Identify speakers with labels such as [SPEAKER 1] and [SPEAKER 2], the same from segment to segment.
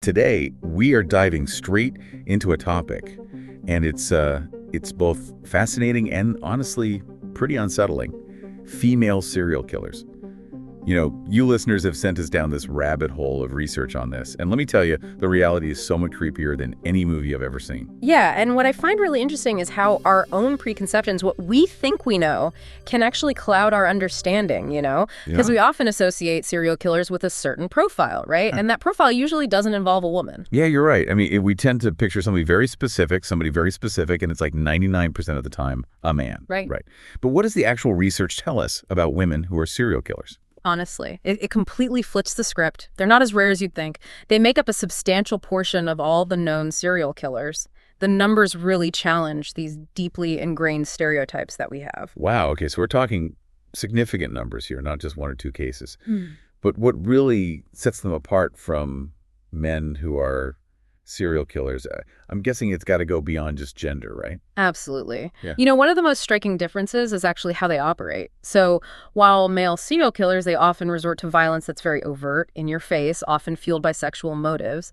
[SPEAKER 1] today we are diving straight into a topic, and it's both fascinating and honestly pretty unsettling. Female serial killers. You listeners have sent us down this rabbit hole of research on this, and let me tell you, the reality is so much creepier than any movie I've ever seen.
[SPEAKER 2] Yeah, and what I find really interesting is how our own preconceptions, what we think we know, can actually cloud our understanding, Because we often associate serial killers with a certain profile, right? And that profile usually doesn't involve a woman.
[SPEAKER 1] Yeah, you're right. I mean, we tend to picture somebody very specific, and it's like 99% of the time a man.
[SPEAKER 2] Right.
[SPEAKER 1] But what does the actual research tell us about women who are serial killers?
[SPEAKER 2] Honestly, it completely flips the script. They're not as rare as you'd think. They make up a substantial portion of all the known serial killers. The numbers really challenge these deeply ingrained stereotypes that we have.
[SPEAKER 1] Wow, okay, so we're talking significant numbers here, not just one or two cases. But what really sets them apart from men who are serial killers, I'm guessing it's got to go beyond just gender, right?
[SPEAKER 2] Absolutely.
[SPEAKER 1] Yeah.
[SPEAKER 2] One of the most striking differences is actually how they operate. So while male serial killers, they often resort to violence that's very overt, in your face, often fueled by sexual motives.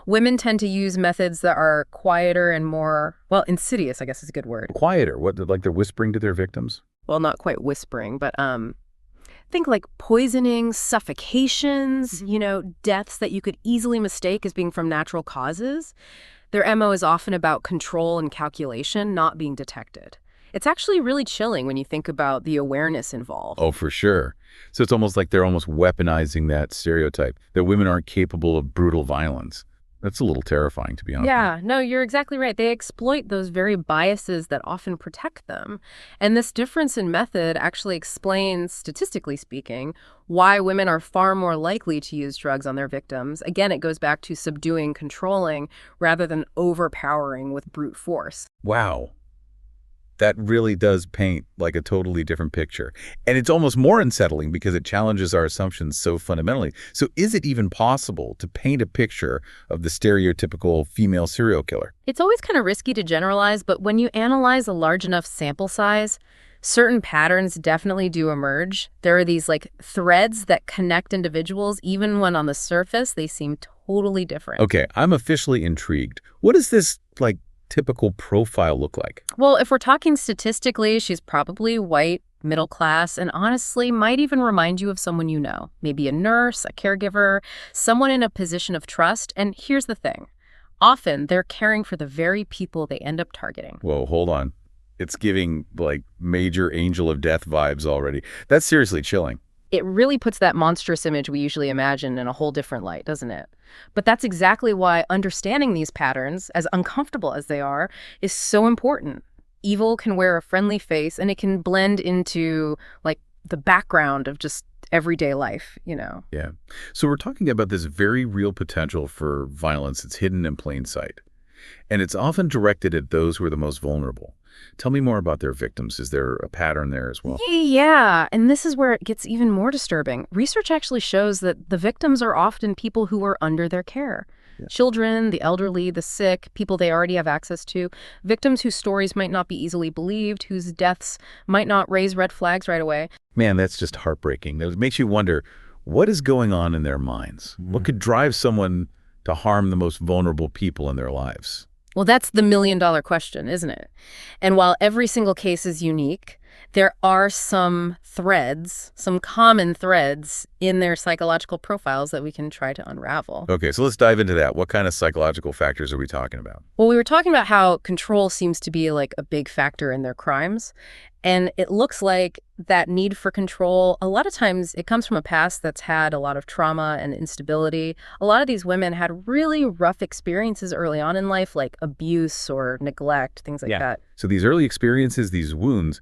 [SPEAKER 2] Women tend to use methods that are quieter and more, insidious, I guess is a good word.
[SPEAKER 1] Quieter? What, like they're whispering to their victims?
[SPEAKER 2] Well, not quite whispering, but think like poisonings, suffocations, deaths that you could easily mistake as being from natural causes. Their MO is often about control and calculation, not being detected. It's actually really chilling when you think about the awareness involved.
[SPEAKER 1] Oh, for sure. So it's almost like they're almost weaponizing that stereotype, that women aren't capable of brutal violence. That's a little terrifying, to be honest.
[SPEAKER 2] Yeah, no, you're exactly right. They exploit those very biases that often protect them. And this difference in method actually explains, statistically speaking, why women are far more likely to use drugs on their victims. Again, it goes back to subduing, controlling, rather than overpowering with brute force.
[SPEAKER 1] Wow. That really does paint like a totally different picture. And it's almost more unsettling because it challenges our assumptions so fundamentally. So is it even possible to paint a picture of the stereotypical female serial killer?
[SPEAKER 2] It's always kind of risky to generalize, but when you analyze a large enough sample size, certain patterns definitely do emerge. There are these threads that connect individuals, even when on the surface they seem totally different.
[SPEAKER 1] Okay, I'm officially intrigued. What does this typical profile look like?
[SPEAKER 2] Well, if we're talking statistically, she's probably white, middle class, and honestly might even remind you of someone you know. Maybe a nurse, a caregiver, someone in a position of trust. And here's the thing. Often they're caring for the very people they end up targeting.
[SPEAKER 1] Whoa, hold on. It's giving major angel of death vibes already. That's seriously chilling.
[SPEAKER 2] It really puts that monstrous image we usually imagine in a whole different light, doesn't it? But that's exactly why understanding these patterns, as uncomfortable as they are, is so important. Evil can wear a friendly face, and it can blend into, the background of just everyday life,
[SPEAKER 1] Yeah. So we're talking about this very real potential for violence that's hidden in plain sight. And it's often directed at those who are the most vulnerable. Tell me more about their victims. Is there a pattern there as well?
[SPEAKER 2] Yeah, and this is where it gets even more disturbing. Research actually shows that the victims are often people who are under their care.
[SPEAKER 1] Yeah.
[SPEAKER 2] Children, the elderly, the sick, people they already have access to, victims whose stories might not be easily believed, whose deaths might not raise red flags right away.
[SPEAKER 1] Man, that's just heartbreaking. It makes you wonder, what is going on in their minds? What could drive someone to harm the most vulnerable people in their lives?
[SPEAKER 2] Well, that's the million-dollar question, isn't it? And while every single case is unique, there are some threads, some common threads in their psychological profiles that we can try to unravel.
[SPEAKER 1] Okay, so let's dive into that. What kind of psychological factors are we talking about?
[SPEAKER 2] Well, we were talking about how control seems to be a big factor in their crimes. And it looks like that need for control, a lot of times it comes from a past that's had a lot of trauma and instability. A lot of these women had really rough experiences early on in life, like abuse or neglect, things like that.
[SPEAKER 1] So these early experiences, these wounds,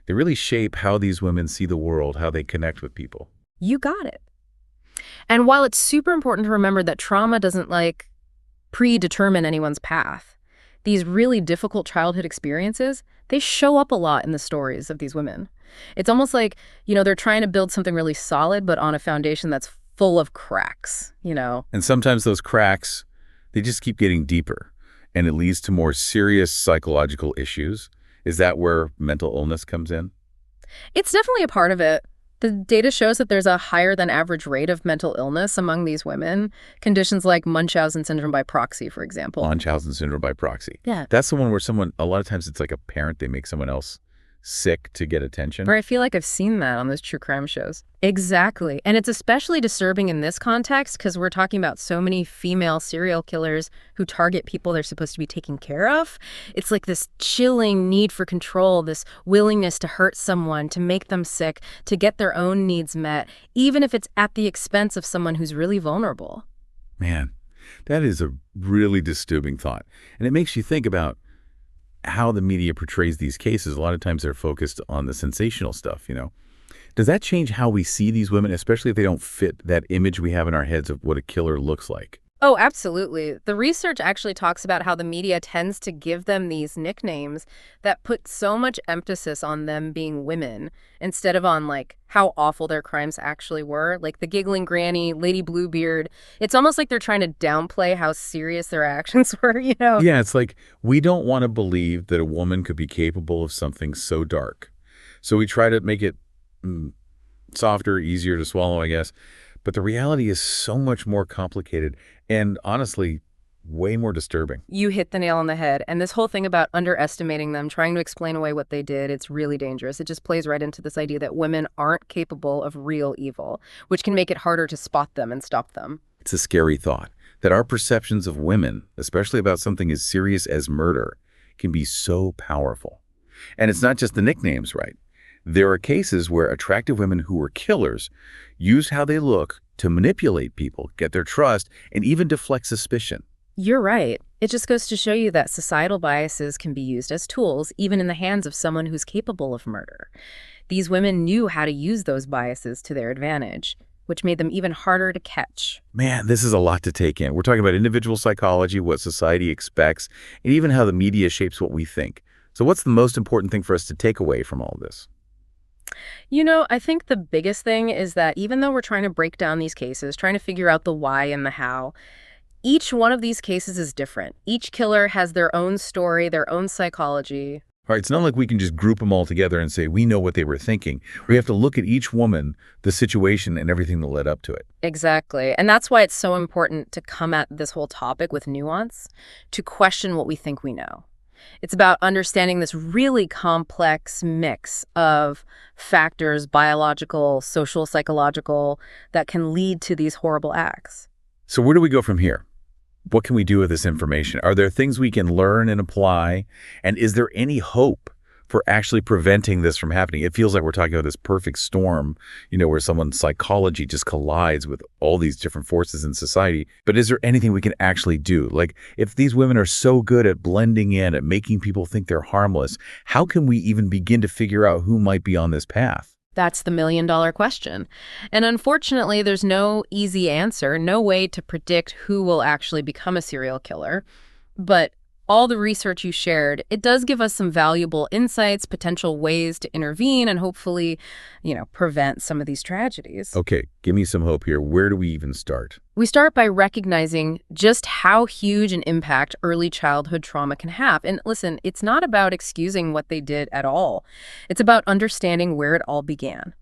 [SPEAKER 1] they really shape how these women see the world, how they connect with people.
[SPEAKER 2] You got it. And while it's super important to remember that trauma doesn't predetermine anyone's path, these really difficult childhood experiences, they show up a lot in the stories of these women. It's almost like, they're trying to build something really solid, but on a foundation that's full of cracks,
[SPEAKER 1] And sometimes those cracks, they just keep getting deeper, and it leads to more serious psychological issues. Is that where mental illness comes in?
[SPEAKER 2] It's definitely a part of it. The data shows that there's a higher than average rate of mental illness among these women, conditions like Munchausen syndrome by proxy, for example.
[SPEAKER 1] Munchausen syndrome by proxy.
[SPEAKER 2] Yeah.
[SPEAKER 1] That's the one where someone, a lot of times it's like a parent, they make someone else sick to get attention.
[SPEAKER 2] Or I feel like I've seen that on those true crime shows. Exactly. And it's especially disturbing in this context because we're talking about so many female serial killers who target people they're supposed to be taking care of. It's like this chilling need for control, this willingness to hurt someone, to make them sick, to get their own needs met, even if it's at the expense of someone who's really vulnerable.
[SPEAKER 1] Man, that is a really disturbing thought. And it makes you think about how the media portrays these cases. A lot of times they're focused on the sensational stuff, Does that change how we see these women, especially if they don't fit that image we have in our heads of what a killer looks like?
[SPEAKER 2] Oh, absolutely. The research actually talks about how the media tends to give them these nicknames that put so much emphasis on them being women instead of on, like, how awful their crimes actually were. Like the giggling granny, Lady Bluebeard. It's almost like they're trying to downplay how serious their actions were,
[SPEAKER 1] Yeah, it's like we don't want to believe that a woman could be capable of something so dark. So we try to make it softer, easier to swallow, I guess. But the reality is so much more complicated and honestly, way more disturbing.
[SPEAKER 2] You hit the nail on the head. And this whole thing about underestimating them, trying to explain away what they did, it's really dangerous. It just plays right into this idea that women aren't capable of real evil, which can make it harder to spot them and stop them.
[SPEAKER 1] It's a scary thought that our perceptions of women, especially about something as serious as murder, can be so powerful. And it's not just the nicknames, right? There are cases where attractive women who were killers used how they look to manipulate people, get their trust, and even deflect suspicion.
[SPEAKER 2] You're right. It just goes to show you that societal biases can be used as tools, even in the hands of someone who's capable of murder. These women knew how to use those biases to their advantage, which made them even harder to catch.
[SPEAKER 1] Man, this is a lot to take in. We're talking about individual psychology, what society expects, and even how the media shapes what we think. So what's the most important thing for us to take away from all this?
[SPEAKER 2] I think the biggest thing is that even though we're trying to break down these cases, trying to figure out the why and the how, each one of these cases is different. Each killer has their own story, their own psychology.
[SPEAKER 1] All right, it's not like we can just group them all together and say we know what they were thinking. We have to look at each woman, the situation, and everything that led up to it.
[SPEAKER 2] Exactly. And that's why it's so important to come at this whole topic with nuance, to question what we think we know. It's about understanding this really complex mix of factors, biological, social, psychological, that can lead to these horrible acts.
[SPEAKER 1] So where do we go from here? What can we do with this information? Are there things we can learn and apply? And is there any hope for actually preventing this from happening? It feels like we're talking about this perfect storm, where someone's psychology just collides with all these different forces in society. But is there anything we can actually do? Like, if these women are so good at blending in, at making people think they're harmless, how can we even begin to figure out who might be on this path?
[SPEAKER 2] That's the million-dollar question. And unfortunately, there's no easy answer, no way to predict who will actually become a serial killer. But all the research you shared, it does give us some valuable insights, potential ways to intervene, and hopefully, prevent some of these tragedies.
[SPEAKER 1] Okay, give me some hope here. Where do we even start?
[SPEAKER 2] We start by recognizing just how huge an impact early childhood trauma can have. And listen, it's not about excusing what they did at all. It's about understanding where it all began.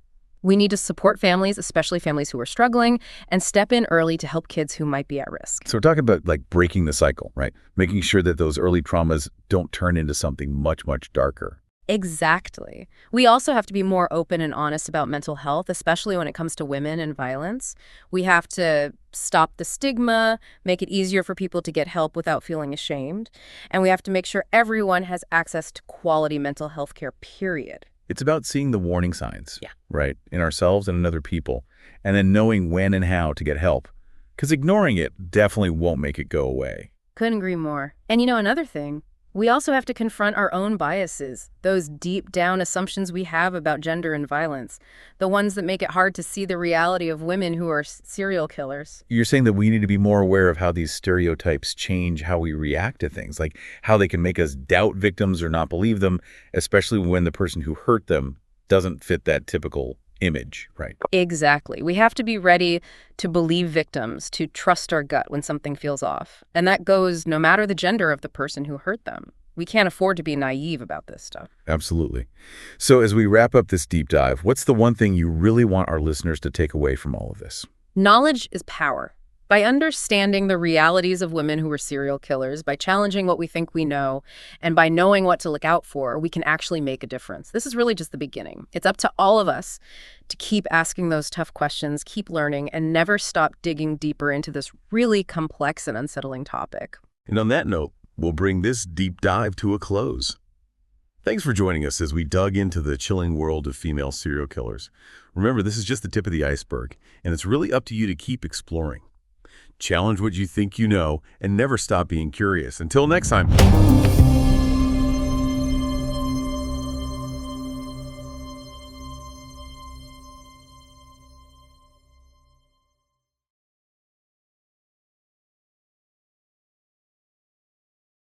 [SPEAKER 2] We need to support families, especially families who are struggling, and step in early to help kids who might be at risk.
[SPEAKER 1] So we're talking about like breaking the cycle, right? Making sure that those early traumas don't turn into something much, much darker.
[SPEAKER 2] Exactly. We also have to be more open and honest about mental health, especially when it comes to women and violence. We have to stop the stigma, make it easier for people to get help without feeling ashamed. And we have to make sure everyone has access to quality mental health care, period.
[SPEAKER 1] It's about seeing the warning signs,
[SPEAKER 2] Yeah.
[SPEAKER 1] right, in ourselves and in other people, and then knowing when and how to get help. Because ignoring it definitely won't make it go away.
[SPEAKER 2] Couldn't agree more. And another thing, we also have to confront our own biases, those deep down assumptions we have about gender and violence, the ones that make it hard to see the reality of women who are serial killers.
[SPEAKER 1] You're saying that we need to be more aware of how these stereotypes change how we react to things, like how they can make us doubt victims or not believe them, especially when the person who hurt them doesn't fit that typical image, right?
[SPEAKER 2] Exactly. We have to be ready to believe victims, to trust our gut when something feels off. And that goes no matter the gender of the person who hurt them. We can't afford to be naive about this stuff.
[SPEAKER 1] Absolutely. So as we wrap up this deep dive, what's the one thing you really want our listeners to take away from all of this?
[SPEAKER 2] Knowledge is power. By understanding the realities of women who were serial killers, by challenging what we think we know, and by knowing what to look out for, we can actually make a difference. This is really just the beginning. It's up to all of us to keep asking those tough questions, keep learning, and never stop digging deeper into this really complex and unsettling topic.
[SPEAKER 1] And on that note, we'll bring this deep dive to a close. Thanks for joining us as we dug into the chilling world of female serial killers. Remember, this is just the tip of the iceberg, and it's really up to you to keep exploring. Challenge what you think you know, and never stop being curious. Until next time.